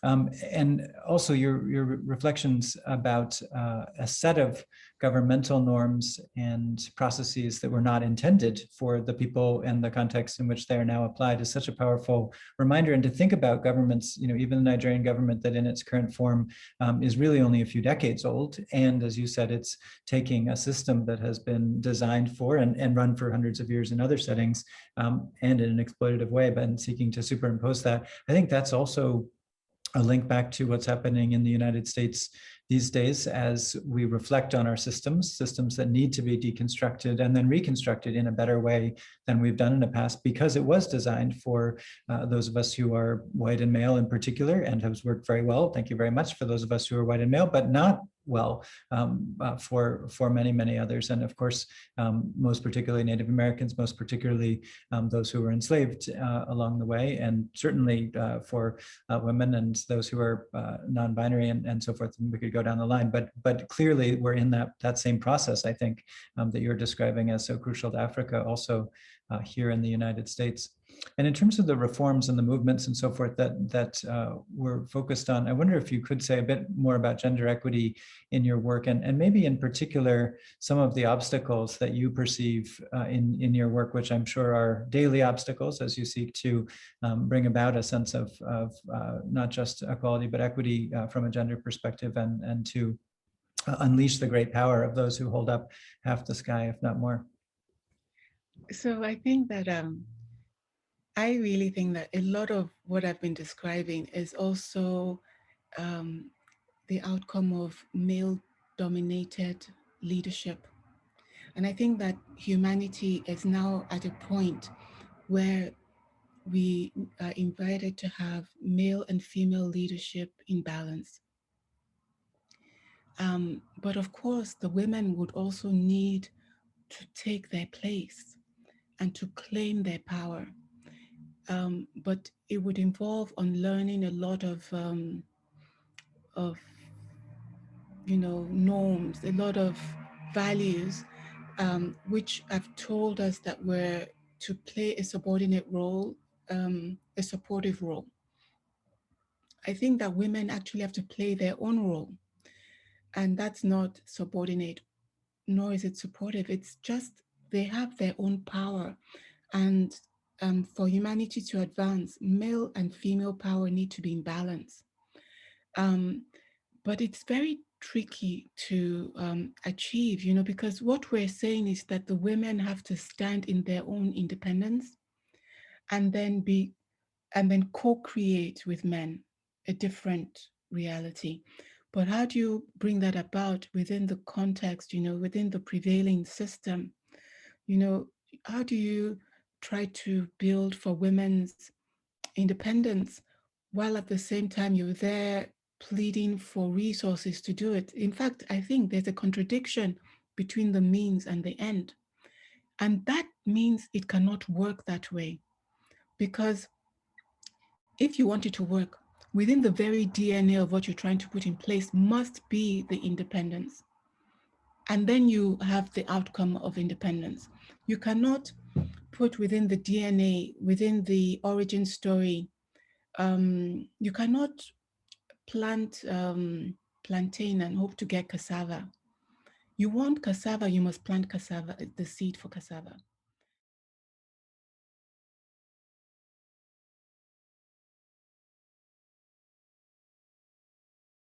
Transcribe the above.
And also your reflections about a set of governmental norms and processes that were not intended for the people and the context in which they are now applied is such a powerful reminder. And to think about governments, even the Nigerian government that in its current form is really only a few decades old. And as you said, it's taking a system that has been designed for and run for hundreds of years in other settings and in an exploitative way, but seeking to superimpose that. I think that's also a link back to what's happening in the United States these days as we reflect on our systems that need to be deconstructed and then reconstructed in a better way than we've done in the past, because it was designed for those of us who are white and male in particular, and has worked very well. Thank you very much for those of us who are white and male, but not well for many, many others. And of course, most particularly Native Americans, most particularly those who were enslaved along the way, and certainly for women and those who are non-binary and so forth. And we could go down the line, but clearly we're in that same process, I think, that you're describing as so crucial to Africa, also here in the United States. And in terms of the reforms and the movements and so forth that we're focused on, I wonder if you could say a bit more about gender equity in your work, and maybe in particular some of the obstacles that you perceive in your work, which I'm sure are daily obstacles as you seek to bring about a sense of not just equality but equity from a gender perspective, and to unleash the great power of those who hold up half the sky, if not more. So I think that I really think that a lot of what I've been describing is also the outcome of male-dominated leadership. And I think that humanity is now at a point where we are invited to have male and female leadership in balance. But of course, the women would also need to take their place and to claim their power. But it would involve unlearning a lot of norms, a lot of values, which have told us that we're to play a subordinate role, a supportive role. I think that women actually have to play their own role, and that's not subordinate, nor is it supportive. It's just they have their own power, and for humanity to advance, male and female power need to be in balance. But it's very tricky to achieve, because what we're saying is that the women have to stand in their own independence and then co-create with men a different reality. But how do you bring that about within the context, within the prevailing system? How do you try to build for women's independence while at the same time you're there pleading for resources to do it? In fact, I think there's a contradiction between the means and the end. And that means it cannot work that way. Because if you want it to work, within the very DNA of what you're trying to put in place must be the independence. And then you have the outcome of independence. You cannot put within the DNA, within the origin story, you cannot plant plantain and hope to get cassava. You want cassava, you must plant cassava, the seed for cassava.